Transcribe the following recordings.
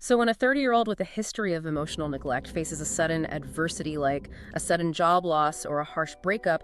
So when a 30-year-old with a history of emotional neglect faces a sudden adversity like a sudden job loss or a harsh breakup,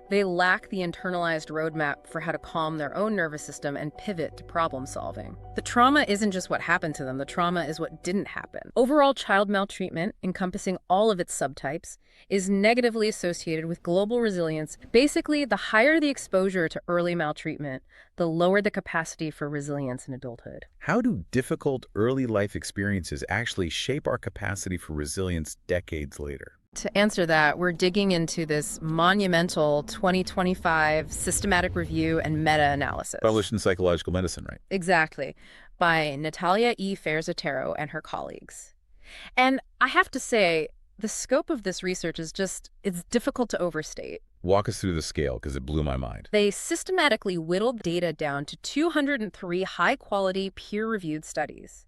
they lack the internalized roadmap for how to calm their own nervous system and pivot to problem solving. The trauma isn't just what happened to them, the trauma is what didn't happen. Overall child maltreatment, encompassing all of its subtypes, is negatively associated with global resilience. Basically, the higher the exposure to early maltreatment, the lower the capacity for resilience in adulthood. How do difficult early life experiences actually shape our capacity for resilience decades later? To answer that, we're digging into this monumental 2025 systematic review and meta-analysis. Published in Psychological Medicine, right? Exactly, by Natalia E. Fares-Otero and her colleagues. And I have to say, the scope of this research is it's difficult to overstate. Walk us through the scale, because it blew my mind. They systematically whittled data down to 203 high-quality, peer-reviewed studies.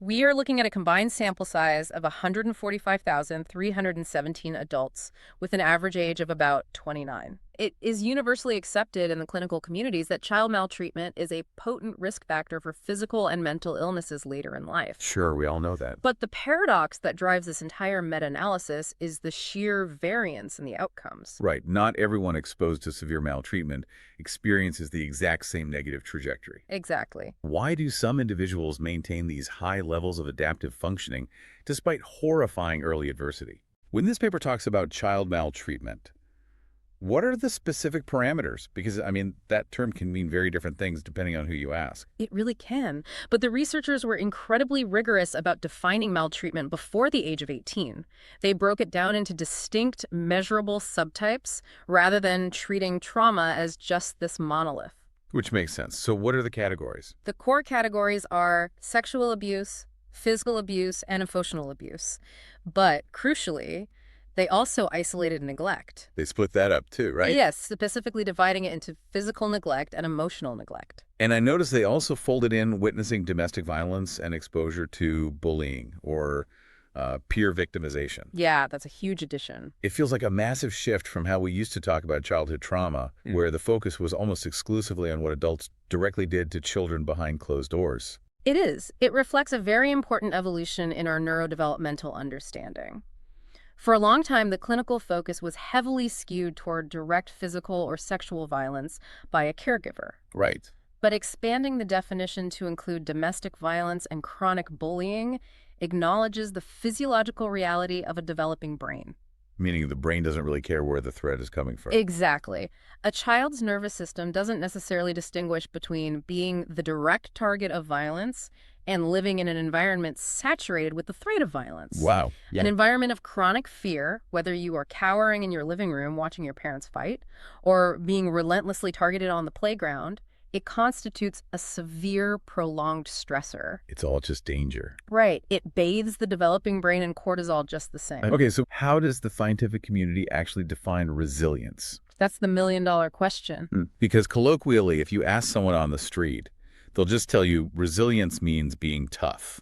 We are looking at a combined sample size of 145,317 adults with an average age of about 29. It is universally accepted in the clinical communities that child maltreatment is a potent risk factor for physical and mental illnesses later in life. Sure, we all know that. But the paradox that drives this entire meta-analysis is the sheer variance in the outcomes. Right. Not everyone exposed to severe maltreatment experiences the exact same negative trajectory. Exactly. Why do some individuals maintain these high levels of adaptive functioning despite horrifying early adversity? When this paper talks about child maltreatment, what are the specific parameters? Because, I mean, that term can mean very different things depending on who you ask. It really can. But the researchers were incredibly rigorous about defining maltreatment before the age of 18. They broke it down into distinct, measurable subtypes rather than treating trauma as just this monolith. Which makes sense. So what are the categories? The core categories are sexual abuse, physical abuse, and emotional abuse. But crucially, they also isolated neglect. They split that up too, right? Yes, specifically dividing it into physical neglect and emotional neglect. And I noticed they also folded in witnessing domestic violence and exposure to bullying or peer victimization. Yeah, that's a huge addition. It feels like a massive shift from how we used to talk about childhood trauma, where the focus was almost exclusively on what adults directly did to children behind closed doors. It is. It reflects a very important evolution in our neurodevelopmental understanding. For a long time, the clinical focus was heavily skewed toward direct physical or sexual violence by a caregiver. Right. But expanding the definition to include domestic violence and chronic bullying acknowledges the physiological reality of a developing brain. Meaning the brain doesn't really care where the threat is coming from. Exactly. A child's nervous system doesn't necessarily distinguish between being the direct target of violence and living in an environment saturated with the threat of violence. Wow. An environment of chronic fear, whether you are cowering in your living room watching your parents fight or being relentlessly targeted on the playground, it constitutes a severe, prolonged stressor. It's all just danger. Right. It bathes the developing brain in cortisol just the same. Okay, so how does the scientific community actually define resilience? That's the million-dollar question. Because colloquially, if you ask someone on the street, they'll just tell you resilience means being tough,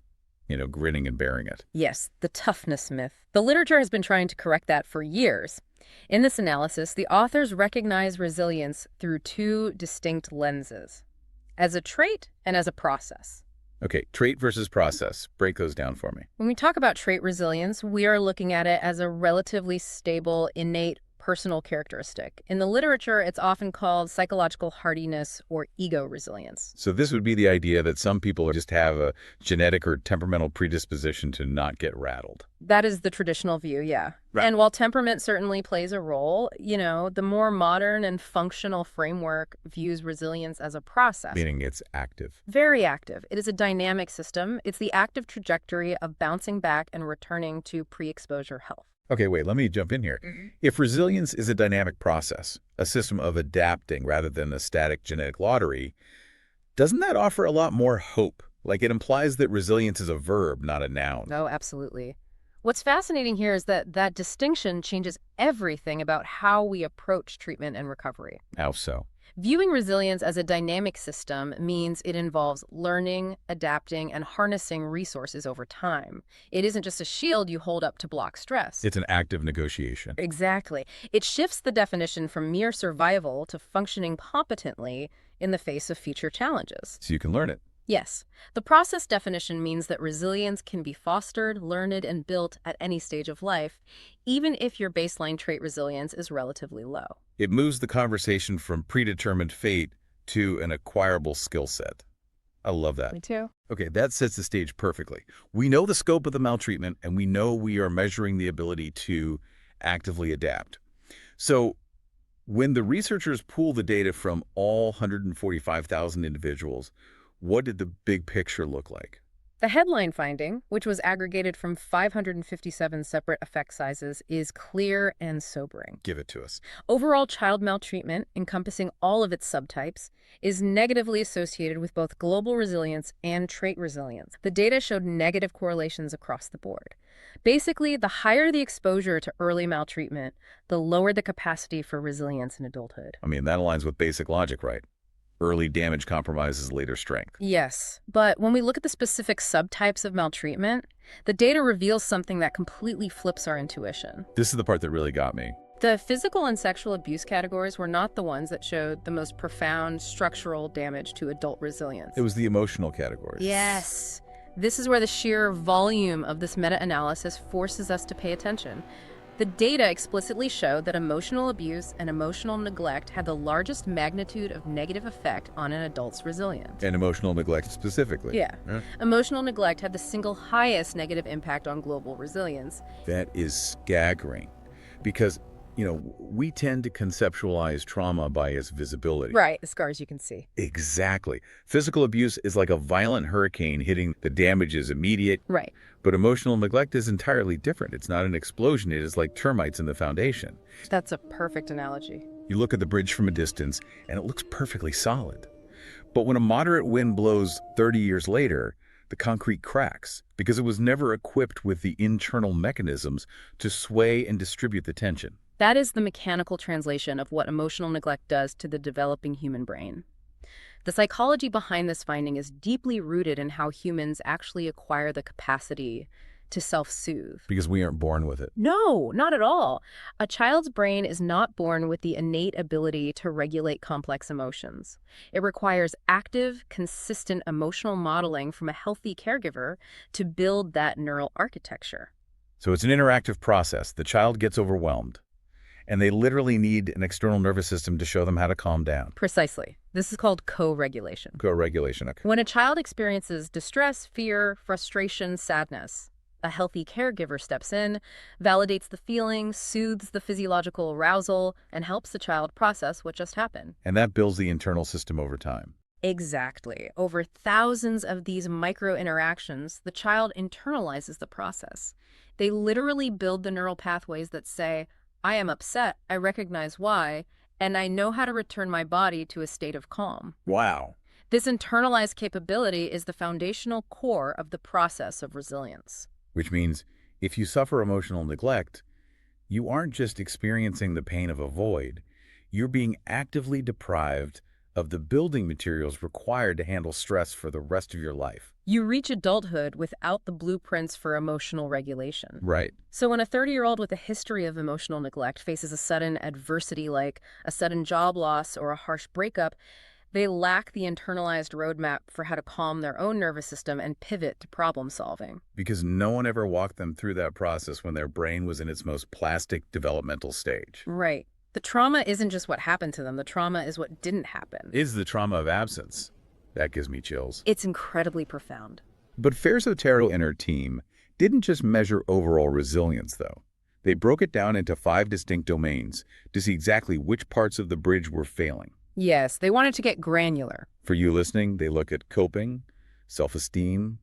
grinning and bearing it. Yes, the toughness myth. The literature has been trying to correct that for years. In this analysis, the authors recognize resilience through two distinct lenses, as a trait and as a process. Okay, trait versus process. Break those down for me. When we talk about trait resilience, we are looking at it as a relatively stable, innate, personal characteristic. In the literature, it's often called psychological hardiness or ego resilience. So this would be the idea that some people just have a genetic or temperamental predisposition to not get rattled. That is the traditional view, yeah. Right. And while temperament certainly plays a role, the more modern and functional framework views resilience as a process. Meaning it's active. Very active. It is a dynamic system. It's the active trajectory of bouncing back and returning to pre-exposure health. Okay, wait, let me jump in here. If resilience is a dynamic process, a system of adapting rather than a static genetic lottery, doesn't that offer a lot more hope? Like it implies that resilience is a verb, not a noun. Oh, absolutely. What's fascinating here is that distinction changes everything about how we approach treatment and recovery. How so? Viewing resilience as a dynamic system means it involves learning, adapting, and harnessing resources over time. It isn't just a shield you hold up to block stress. It's an active negotiation. Exactly. It shifts the definition from mere survival to functioning competently in the face of future challenges. So you can learn it. Yes, the process definition means that resilience can be fostered, learned, and built at any stage of life, even if your baseline trait resilience is relatively low. It moves the conversation from predetermined fate to an acquirable skill set. I love that. Me too. Okay, that sets the stage perfectly. We know the scope of the maltreatment, and we know we are measuring the ability to actively adapt. So when the researchers pool the data from all 145,000 individuals, what did the big picture look like? The headline finding, which was aggregated from 557 separate effect sizes, is clear and sobering. Give it to us. Overall child maltreatment, encompassing all of its subtypes, is negatively associated with both global resilience and trait resilience. The data showed negative correlations across the board. Basically, the higher the exposure to early maltreatment, the lower the capacity for resilience in adulthood. I mean, that aligns with basic logic, right? Early damage compromises later strength. Yes, but when we look at the specific subtypes of maltreatment, the data reveals something that completely flips our intuition. This is the part that really got me. The physical and sexual abuse categories were not the ones that showed the most profound structural damage to adult resilience. It was the emotional categories. Yes. This is where the sheer volume of this meta-analysis forces us to pay attention. The data explicitly showed that emotional abuse and emotional neglect had the largest magnitude of negative effect on an adult's resilience. And emotional neglect specifically. Yeah. Emotional neglect had the single highest negative impact on global resilience. That is staggering because, we tend to conceptualize trauma by its visibility. Right, the scars you can see. Exactly. Physical abuse is like a violent hurricane hitting the damage is immediate. Right. But emotional neglect is entirely different. It's not an explosion. It is like termites in the foundation. That's a perfect analogy. You look at the bridge from a distance, and it looks perfectly solid. But when a moderate wind blows 30 years later, the concrete cracks because it was never equipped with the internal mechanisms to sway and distribute the tension. That is the mechanical translation of what emotional neglect does to the developing human brain. The psychology behind this finding is deeply rooted in how humans actually acquire the capacity to self-soothe. Because we aren't born with it. No, not at all. A child's brain is not born with the innate ability to regulate complex emotions. It requires active, consistent emotional modeling from a healthy caregiver to build that neural architecture. So it's an interactive process. The child gets overwhelmed, and they literally need an external nervous system to show them how to calm down. Precisely. This is called co-regulation. Co-regulation, okay. When a child experiences distress, fear, frustration, sadness, a healthy caregiver steps in, validates the feeling, soothes the physiological arousal, and helps the child process what just happened. And that builds the internal system over time. Exactly. Over thousands of these micro-interactions, the child internalizes the process. They literally build the neural pathways that say, I am upset, I recognize why, and I know how to return my body to a state of calm. Wow. This internalized capability is the foundational core of the process of resilience. Which means if you suffer emotional neglect, you aren't just experiencing the pain of a void, you're being actively deprived of the building materials required to handle stress for the rest of your life. You reach adulthood without the blueprints for emotional regulation. Right. So when a 30-year-old with a history of emotional neglect faces a sudden adversity like a sudden job loss or a harsh breakup, they lack the internalized roadmap for how to calm their own nervous system and pivot to problem solving. Because no one ever walked them through that process when their brain was in its most plastic developmental stage. Right. The trauma isn't just what happened to them. The trauma is what didn't happen. Is the trauma of absence. That gives me chills. It's incredibly profound. But Fares-Otero and her team didn't just measure overall resilience, though. They broke it down into 5 distinct domains to see exactly which parts of the bridge were failing. Yes, they wanted to get granular. For you listening, they look at coping, self-esteem,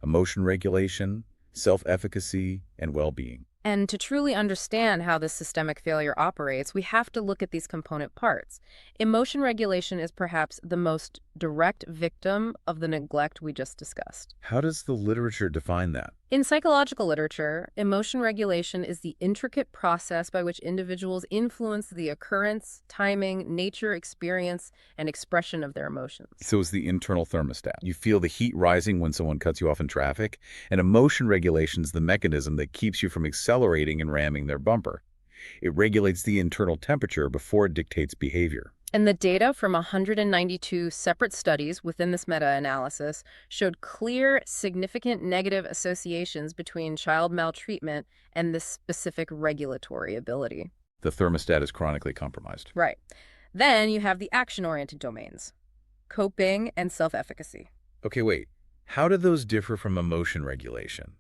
emotion regulation, self-efficacy, and well-being. And to truly understand how this systemic failure operates, we have to look at these component parts. Emotion regulation is perhaps the most direct victim of the neglect we just discussed. How does the literature define that? In psychological literature, emotion regulation is the intricate process by which individuals influence the occurrence, timing, nature, experience, and expression of their emotions. So it's the internal thermostat. You feel the heat rising when someone cuts you off in traffic, and emotion regulation is the mechanism that keeps you from accelerating and ramming their bumper. It regulates the internal temperature before it dictates behavior. And the data from 192 separate studies within this meta-analysis showed clear, significant negative associations between child maltreatment and this specific regulatory ability. The thermostat is chronically compromised. Right. Then you have the action-oriented domains, coping and self-efficacy. Okay, wait. How do those differ from emotion regulation?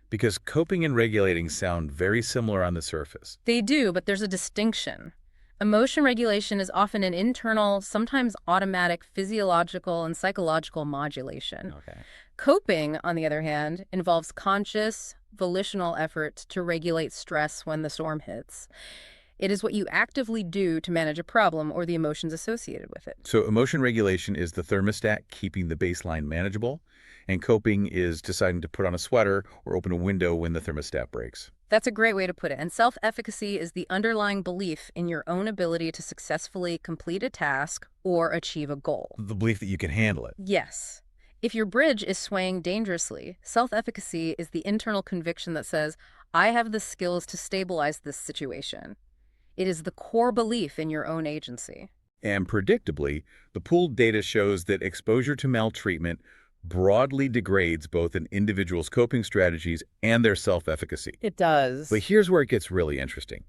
Because coping and regulating sound very similar on the surface. They do, but there's a distinction. Emotion regulation is often an internal, sometimes automatic physiological and psychological modulation. Okay. Coping, on the other hand, involves conscious, volitional effort to regulate stress when the storm hits. It is what you actively do to manage a problem or the emotions associated with it. So emotion regulation is the thermostat keeping the baseline manageable, and coping is deciding to put on a sweater or open a window when the thermostat breaks. That's a great way to put it. And self-efficacy is the underlying belief in your own ability to successfully complete a task or achieve a goal. The belief that you can handle it. Yes. If your bridge is swaying dangerously, self-efficacy is the internal conviction that says, I have the skills to stabilize this situation. It is the core belief in your own agency. And predictably, the pooled data shows that exposure to maltreatment broadly degrades both an individual's coping strategies and their self-efficacy. It does. But here's where it gets really interesting.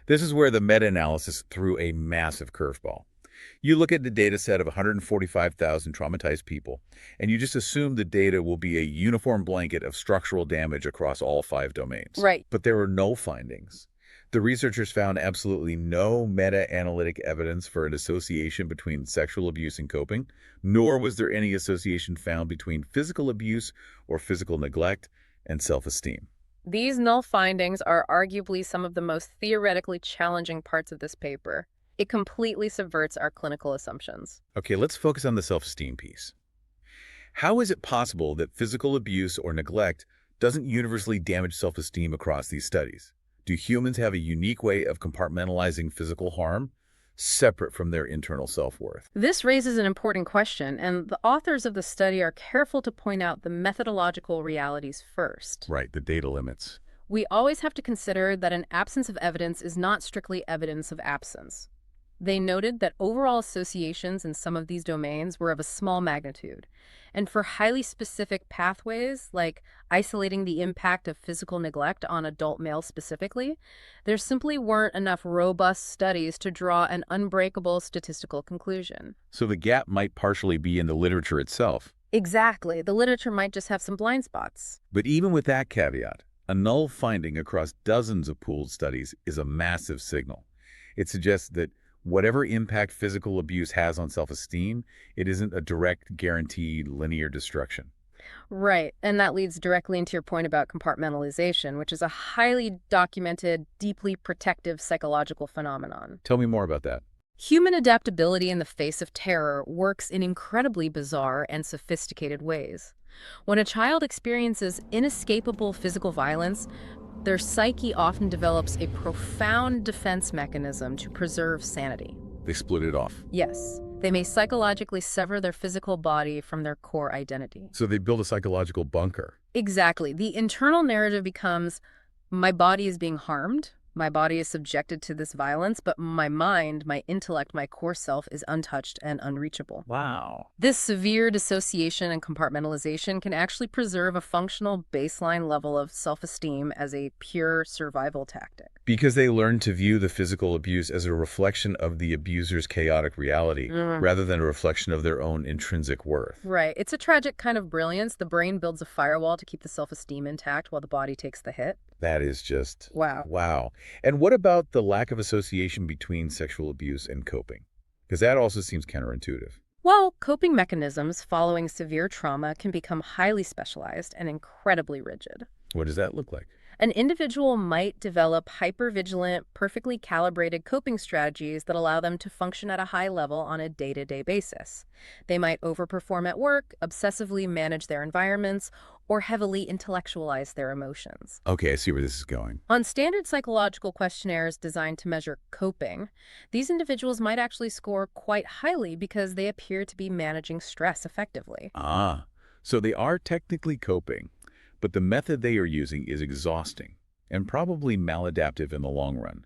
This is where the meta-analysis threw a massive curveball. You look at the data set of 145,000 traumatized people, and you just assume the data will be a uniform blanket of structural damage across all 5 domains. Right. But there were no findings. The researchers found absolutely no meta-analytic evidence for an association between sexual abuse and coping, nor was there any association found between physical abuse or physical neglect and self-esteem. These null findings are arguably some of the most theoretically challenging parts of this paper. It completely subverts our clinical assumptions. Okay, let's focus on the self-esteem piece. How is it possible that physical abuse or neglect doesn't universally damage self-esteem across these studies? Do humans have a unique way of compartmentalizing physical harm, separate from their internal self-worth? This raises an important question, and the authors of the study are careful to point out the methodological realities first. Right, the data limits. We always have to consider that an absence of evidence is not strictly evidence of absence. They noted that overall associations in some of these domains were of a small magnitude. And for highly specific pathways, like isolating the impact of physical neglect on adult males specifically, there simply weren't enough robust studies to draw an unbreakable statistical conclusion. So the gap might partially be in the literature itself. Exactly. The literature might just have some blind spots. But even with that caveat, a null finding across dozens of pooled studies is a massive signal. It suggests that whatever impact physical abuse has on self-esteem, it isn't a direct, guaranteed, linear destruction. Right, and that leads directly into your point about compartmentalization, which is a highly documented, deeply protective psychological phenomenon. Tell me more about that. Human adaptability in the face of terror works in incredibly bizarre and sophisticated ways. When a child experiences inescapable physical violence, their psyche often develops a profound defense mechanism to preserve sanity. They split it off. Yes, they may psychologically sever their physical body from their core identity. So they build a psychological bunker. Exactly. The internal narrative becomes, my body is being harmed, my body is subjected to this violence, but my mind, my intellect, my core self is untouched and unreachable. Wow. This severe dissociation and compartmentalization can actually preserve a functional baseline level of self-esteem as a pure survival tactic. Because they learn to view the physical abuse as a reflection of the abuser's chaotic reality, rather than a reflection of their own intrinsic worth. Right. It's a tragic kind of brilliance. The brain builds a firewall to keep the self-esteem intact while the body takes the hit. That is just... Wow. Wow. And what about the lack of association between sexual abuse and coping? Because that also seems counterintuitive. Well, coping mechanisms following severe trauma can become highly specialized and incredibly rigid. What does that look like? An individual might develop hypervigilant, perfectly calibrated coping strategies that allow them to function at a high level on a day-to-day basis. They might overperform at work, obsessively manage their environments, or heavily intellectualize their emotions. Okay, I see where this is going. On standard psychological questionnaires designed to measure coping, these individuals might actually score quite highly because they appear to be managing stress effectively. Ah, so they are technically coping, but the method they are using is exhausting and probably maladaptive in the long run.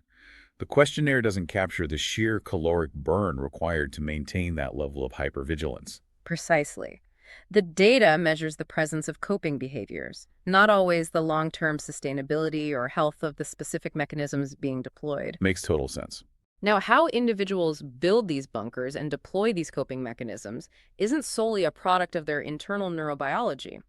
The questionnaire doesn't capture the sheer caloric burn required to maintain that level of hypervigilance. Precisely. The data measures the presence of coping behaviors, not always the long-term sustainability or health of the specific mechanisms being deployed. Makes total sense. Now, how individuals build these bunkers and deploy these coping mechanisms isn't solely a product of their internal neurobiology.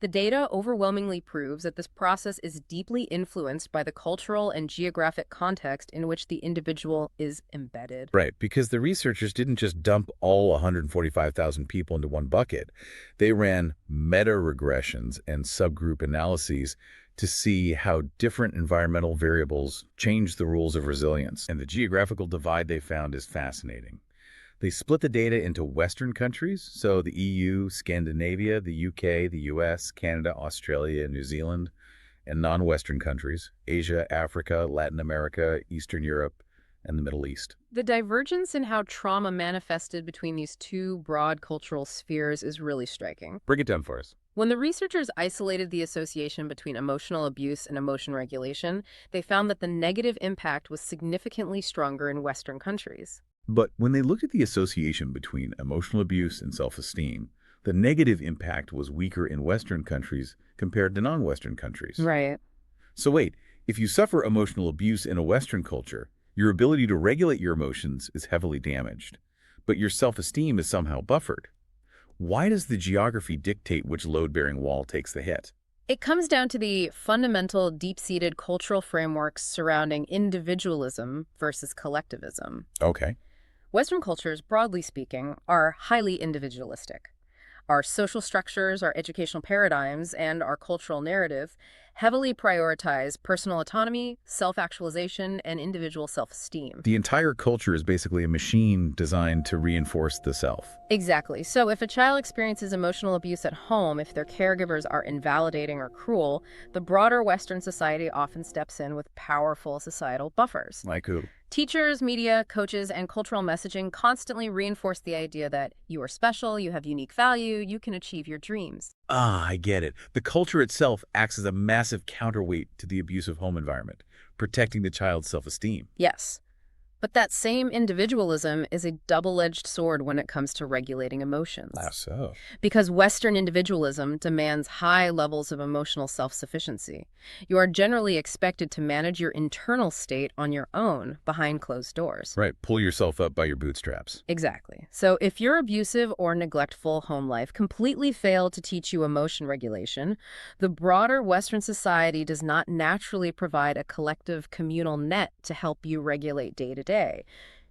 The data overwhelmingly proves that this process is deeply influenced by the cultural and geographic context in which the individual is embedded. Right, because the researchers didn't just dump all 145,000 people into one bucket. They ran meta-regressions and subgroup analyses to see how different environmental variables change the rules of resilience. And the geographical divide they found is fascinating. They split the data into Western countries, so the EU, Scandinavia, the UK, the US, Canada, Australia, New Zealand, and non-Western countries, Asia, Africa, Latin America, Eastern Europe, and the Middle East. The divergence in how trauma manifested between these two broad cultural spheres is really striking. Break it down for us. When the researchers isolated the association between emotional abuse and emotion regulation, they found that the negative impact was significantly stronger in Western countries. But when they looked at the association between emotional abuse and self-esteem, the negative impact was weaker in Western countries compared to non-Western countries. Right. So wait, if you suffer emotional abuse in a Western culture, your ability to regulate your emotions is heavily damaged, but your self-esteem is somehow buffered. Why does the geography dictate which load-bearing wall takes the hit? It comes down to the fundamental, deep-seated cultural frameworks surrounding individualism versus collectivism. Okay. Western cultures, broadly speaking, are highly individualistic. Our social structures, our educational paradigms, and our cultural narrative heavily prioritize personal autonomy, self-actualization, and individual self-esteem. The entire culture is basically a machine designed to reinforce the self. Exactly. So if a child experiences emotional abuse at home, if their caregivers are invalidating or cruel, the broader Western society often steps in with powerful societal buffers. Like who? Teachers, media, coaches, and cultural messaging constantly reinforce the idea that you are special, you have unique value, you can achieve your dreams. Ah, I get it. The culture itself acts as a massive counterweight to the abusive home environment, protecting the child's self-esteem. Yes. But that same individualism is a double-edged sword when it comes to regulating emotions. How so? Because Western individualism demands high levels of emotional self-sufficiency. You are generally expected to manage your internal state on your own behind closed doors. Right, pull yourself up by your bootstraps. Exactly. So if your abusive or neglectful home life completely failed to teach you emotion regulation, the broader Western society does not naturally provide a collective communal net to help you regulate day-to-day.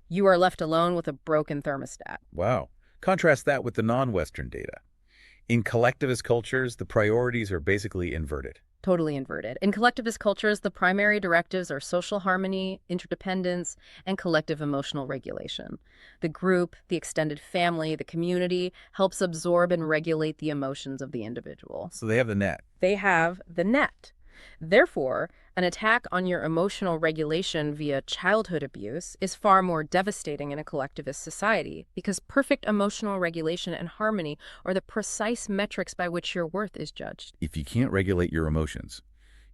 You are left alone with a broken thermostat. Wow. Contrast that with the non-Western data. In collectivist cultures, the priorities are basically inverted. Totally inverted. In collectivist cultures, the primary directives are social harmony, interdependence, and collective emotional regulation. The group, the extended family, the community helps absorb and regulate the emotions of the individual. So they have the net. They have the net. Therefore, an attack on your emotional regulation via childhood abuse is far more devastating in a collectivist society because perfect emotional regulation and harmony are the precise metrics by which your worth is judged. If you can't regulate your emotions,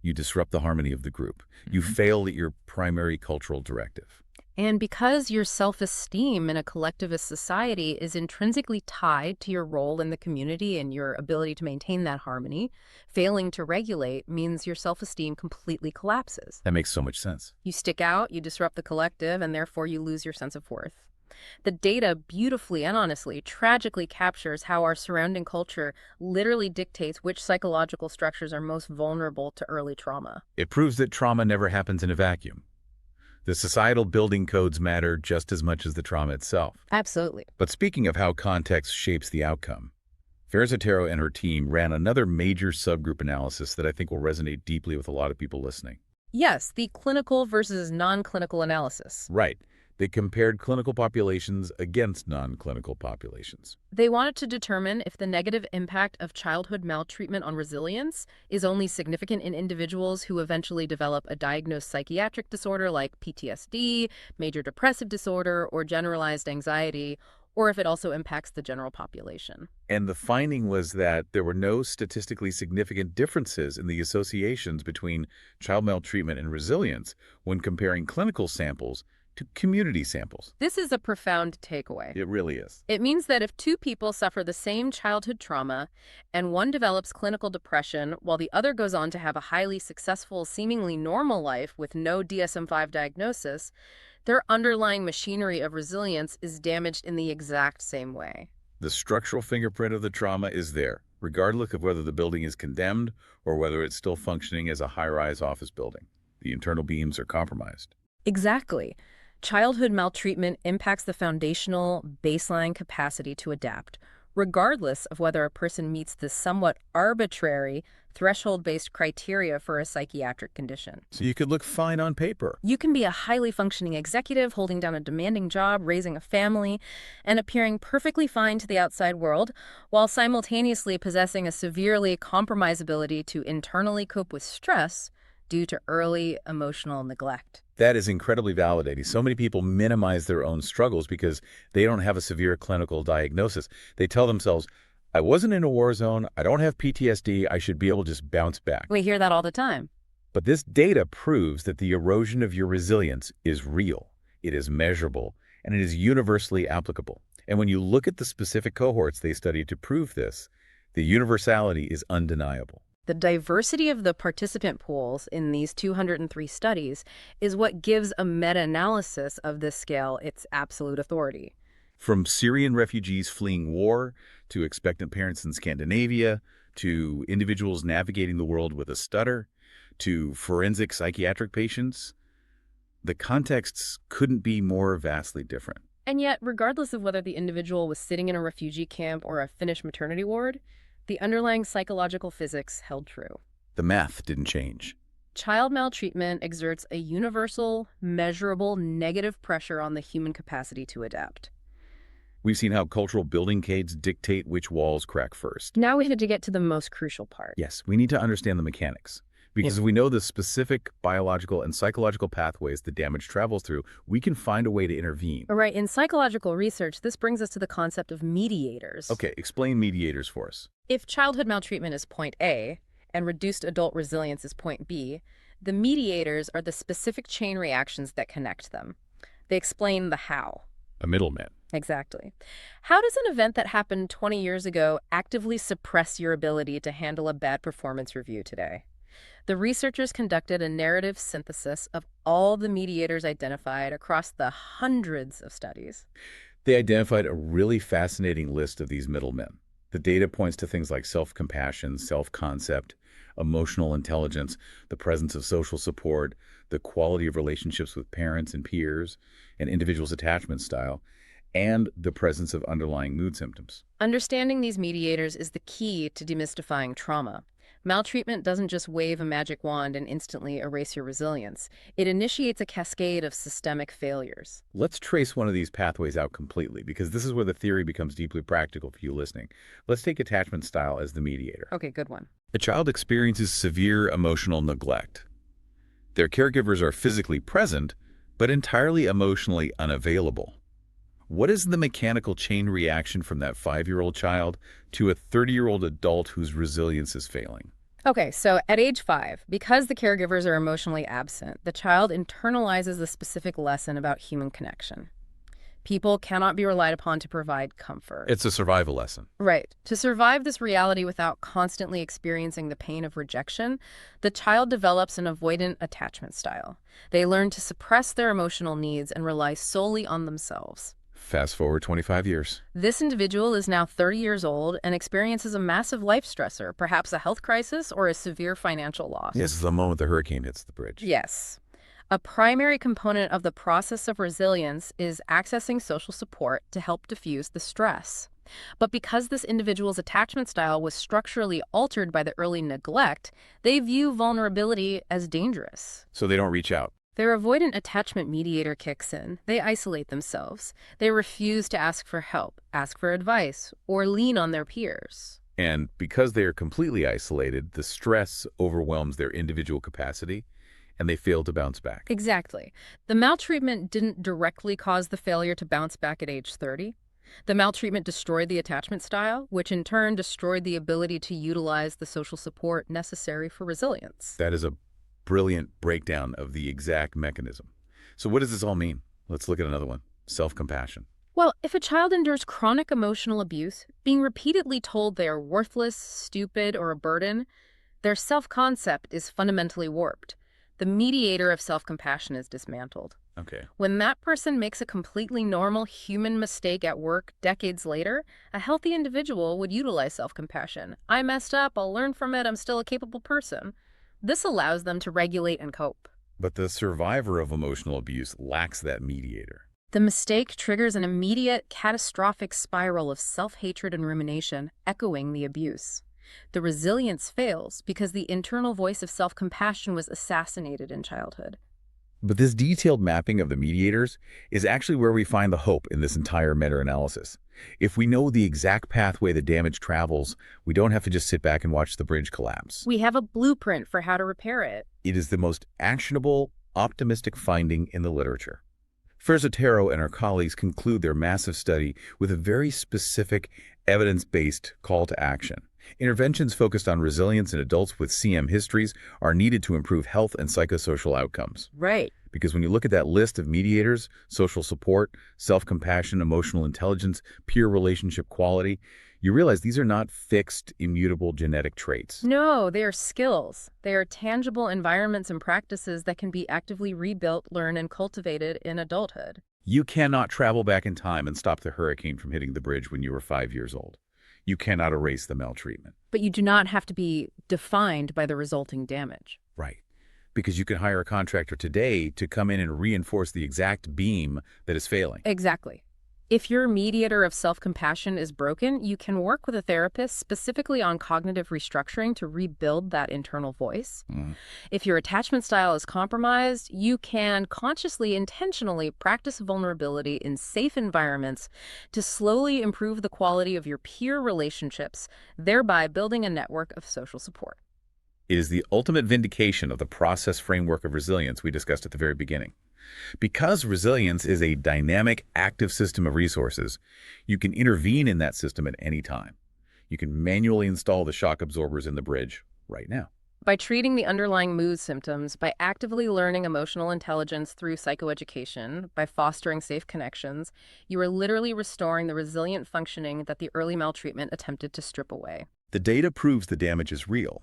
you disrupt the harmony of the group. You fail at your primary cultural directive. And because your self-esteem in a collectivist society is intrinsically tied to your role in the community and your ability to maintain that harmony, failing to regulate means your self-esteem completely collapses. That makes so much sense. You stick out, you disrupt the collective, and therefore you lose your sense of worth. The data beautifully and honestly, tragically captures how our surrounding culture literally dictates which psychological structures are most vulnerable to early trauma. It proves that trauma never happens in a vacuum. The societal building codes matter just as much as the trauma itself. Absolutely. But speaking of how context shapes the outcome, Fares-Otero and her team ran another major subgroup analysis that I think will resonate deeply with a lot of people listening. Yes, the clinical versus non-clinical analysis. Right. They compared clinical populations against non-clinical populations. They wanted to determine if the negative impact of childhood maltreatment on resilience is only significant in individuals who eventually develop a diagnosed psychiatric disorder like PTSD, major depressive disorder, or generalized anxiety, or if it also impacts the general population. And the finding was that there were no statistically significant differences in the associations between child maltreatment and resilience when comparing clinical samples to community samples. This is a profound takeaway. It really is. It means that if two people suffer the same childhood trauma and one develops clinical depression while the other goes on to have a highly successful, seemingly normal life with no DSM-5 diagnosis, their underlying machinery of resilience is damaged in the exact same way. The structural fingerprint of the trauma is there, regardless of whether the building is condemned or whether it's still functioning as a high-rise office building. The internal beams are compromised. Exactly. Childhood maltreatment impacts the foundational baseline capacity to adapt, regardless of whether a person meets the somewhat arbitrary threshold-based criteria for a psychiatric condition. So you could look fine on paper. You can be a highly functioning executive, holding down a demanding job, raising a family, and appearing perfectly fine to the outside world, while simultaneously possessing a severely compromised ability to internally cope with stress due to early emotional neglect. That is incredibly validating. So many people minimize their own struggles because they don't have a severe clinical diagnosis. They tell themselves, I wasn't in a war zone, I don't have PTSD, I should be able to just bounce back. We hear that all the time. But this data proves that the erosion of your resilience is real, it is measurable, and it is universally applicable. And when you look at the specific cohorts they studied to prove this, the universality is undeniable. The diversity of the participant pools in these 203 studies is what gives a meta-analysis of this scale its absolute authority. From Syrian refugees fleeing war, to expectant parents in Scandinavia, to individuals navigating the world with a stutter, to forensic psychiatric patients, the contexts couldn't be more vastly different. And yet, regardless of whether the individual was sitting in a refugee camp or a Finnish maternity ward, the underlying psychological physics held true. The math didn't change. Child maltreatment exerts a universal, measurable negative pressure on the human capacity to adapt. We've seen how cultural building codes dictate which walls crack first. Now we have to get to the most crucial part. Yes, we need to understand the mechanics. Because if we know the specific biological and psychological pathways the damage travels through, we can find a way to intervene. Right. In psychological research, this brings us to the concept of mediators. Okay, explain mediators for us. If childhood maltreatment is point A and reduced adult resilience is point B, the mediators are the specific chain reactions that connect them. They explain the how. A middleman. Exactly. How does an event that happened 20 years ago actively suppress your ability to handle a bad performance review today? The researchers conducted a narrative synthesis of all the mediators identified across the hundreds of studies. They identified a really fascinating list of these middlemen. The data points to things like self-compassion, self-concept, emotional intelligence, the presence of social support, the quality of relationships with parents and peers, an individual's attachment style, and the presence of underlying mood symptoms. Understanding these mediators is the key to demystifying trauma. Maltreatment doesn't just wave a magic wand and instantly erase your resilience. It initiates a cascade of systemic failures. Let's trace one of these pathways out completely, because this is where the theory becomes deeply practical for you listening. Let's take attachment style as the mediator. Okay, good one. A child experiences severe emotional neglect. Their caregivers are physically present, but entirely emotionally unavailable. What is the mechanical chain reaction from that 5-year-old child to a 30-year-old adult whose resilience is failing? Okay, so at age 5, because the caregivers are emotionally absent, the child internalizes the specific lesson about human connection. People cannot be relied upon to provide comfort. It's a survival lesson. Right. To survive this reality without constantly experiencing the pain of rejection, the child develops an avoidant attachment style. They learn to suppress their emotional needs and rely solely on themselves. Fast forward 25 years. This individual is now 30 years old and experiences a massive life stressor, perhaps a health crisis or a severe financial loss. Yes, the moment the hurricane hits the bridge. Yes. A primary component of the process of resilience is accessing social support to help diffuse the stress. But because this individual's attachment style was structurally altered by the early neglect, they view vulnerability as dangerous. So they don't reach out. Their avoidant attachment mediator kicks in. They isolate themselves. They refuse to ask for help, ask for advice, or lean on their peers. And because they are completely isolated, the stress overwhelms their individual capacity, and they fail to bounce back. Exactly. The maltreatment didn't directly cause the failure to bounce back at age 30, The maltreatment destroyed the attachment style, which in turn destroyed the ability to utilize the social support necessary for resilience. That is a brilliant breakdown of the exact mechanism. So what does this all mean? Let's look at another one, self-compassion. Well, if a child endures chronic emotional abuse, being repeatedly told they are worthless, stupid, or a burden, their self-concept is fundamentally warped. The mediator of self-compassion is dismantled. Okay. When that person makes a completely normal human mistake at work decades later, a healthy individual would utilize self-compassion. I messed up, I'll learn from it, I'm still a capable person. This allows them to regulate and cope. But the survivor of emotional abuse lacks that mediator. The mistake triggers an immediate, catastrophic spiral of self-hatred and rumination, echoing the abuse. The resilience fails because the internal voice of self-compassion was assassinated in childhood. But this detailed mapping of the mediators is actually where we find the hope in this entire meta-analysis. If we know the exact pathway the damage travels, we don't have to just sit back and watch the bridge collapse. We have a blueprint for how to repair it. It is the most actionable, optimistic finding in the literature. Fares-Otero and her colleagues conclude their massive study with a very specific, evidence-based call to action. Interventions focused on resilience in adults with CM histories are needed to improve health and psychosocial outcomes. Right. Because when you look at that list of mediators, social support, self-compassion, emotional intelligence, peer relationship quality, you realize these are not fixed, immutable genetic traits. No, they are skills. They are tangible environments and practices that can be actively rebuilt, learned, and cultivated in adulthood. You cannot travel back in time and stop the hurricane from hitting the bridge when you were 5 years old. You cannot erase the maltreatment. But you do not have to be defined by the resulting damage. Right. Because you can hire a contractor today to come in and reinforce the exact beam that is failing. Exactly. If your mediator of self-compassion is broken, you can work with a therapist specifically on cognitive restructuring to rebuild that internal voice. If your attachment style is compromised, you can consciously, intentionally practice vulnerability in safe environments to slowly improve the quality of your peer relationships, thereby building a network of social support. It is the ultimate vindication of the process framework of resilience we discussed at the very beginning. Because resilience is a dynamic, active system of resources, you can intervene in that system at any time. You can manually install the shock absorbers in the bridge right now. By treating the underlying mood symptoms, by actively learning emotional intelligence through psychoeducation, by fostering safe connections, you are literally restoring the resilient functioning that the early maltreatment attempted to strip away. The data proves the damage is real,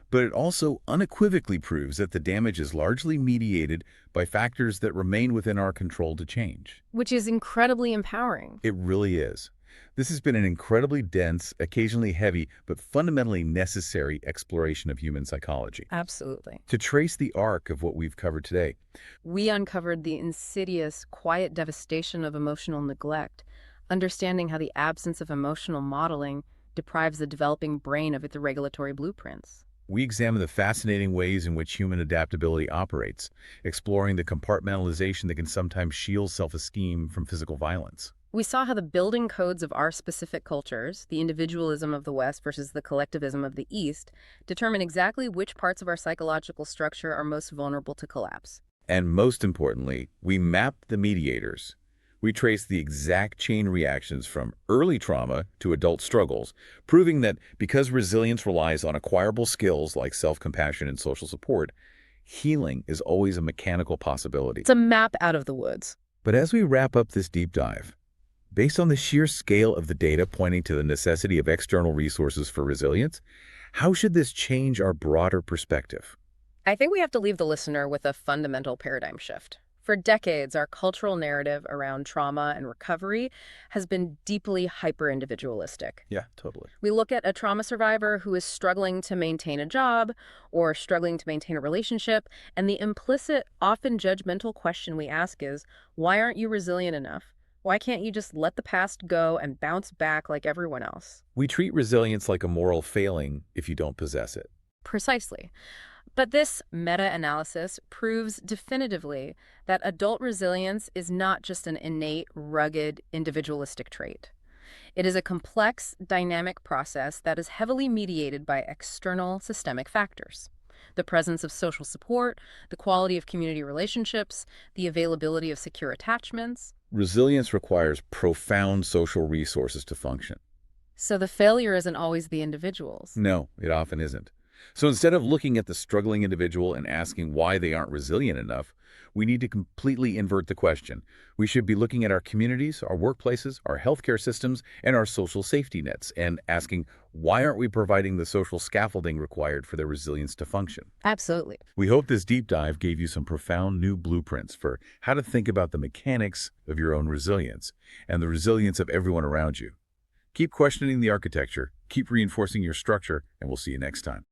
but it also unequivocally proves that the damage is largely mediated by factors that remain within our control to change. Which is incredibly empowering. It really is. This has been an incredibly dense, occasionally heavy, but fundamentally necessary exploration of human psychology. Absolutely. To trace the arc of what we've covered today, We uncovered the insidious, quiet devastation of emotional neglect, understanding how the absence of emotional modeling deprives the developing brain of its regulatory blueprints. we examine the fascinating ways in which human adaptability operates, exploring the compartmentalization that can sometimes shield self-esteem from physical violence. We saw how the building codes of our specific cultures, the individualism of the West versus the collectivism of the East, determine exactly which parts of our psychological structure are most vulnerable to collapse. And most importantly, we mapped the mediators. We traced the exact chain reactions from early trauma to adult struggles, proving that because resilience relies on acquirable skills like self-compassion and social support, healing is always a mechanical possibility. It's a map out of the woods. But as we wrap up this deep dive, based on the sheer scale of the data pointing to the necessity of external resources for resilience, how should this change our broader perspective? I think we have to leave the listener with a fundamental paradigm shift. For decades, our cultural narrative around trauma and recovery has been deeply hyper-individualistic. Yeah, totally. We look at a trauma survivor who is struggling to maintain a job or struggling to maintain a relationship, and the implicit, often judgmental question we ask is, why aren't you resilient enough? Why can't you just let the past go and bounce back like everyone else? We treat resilience like a moral failing if you don't possess it. Precisely. But this meta-analysis proves definitively that adult resilience is not just an innate, rugged, individualistic trait. It is a complex, dynamic process that is heavily mediated by external systemic factors. The presence of social support, the quality of community relationships, the availability of secure attachments. Resilience requires profound social resources to function. So the failure isn't always the individual's. No, it often isn't. So instead of looking at the struggling individual and asking why they aren't resilient enough, we need to completely invert the question. We should be looking at our communities, our workplaces, our healthcare systems, and our social safety nets, and asking, why aren't we providing the social scaffolding required for their resilience to function? Absolutely. We hope this deep dive gave you some profound new blueprints for how to think about the mechanics of your own resilience and the resilience of everyone around you. Keep questioning the architecture, keep reinforcing your structure, and we'll see you next time.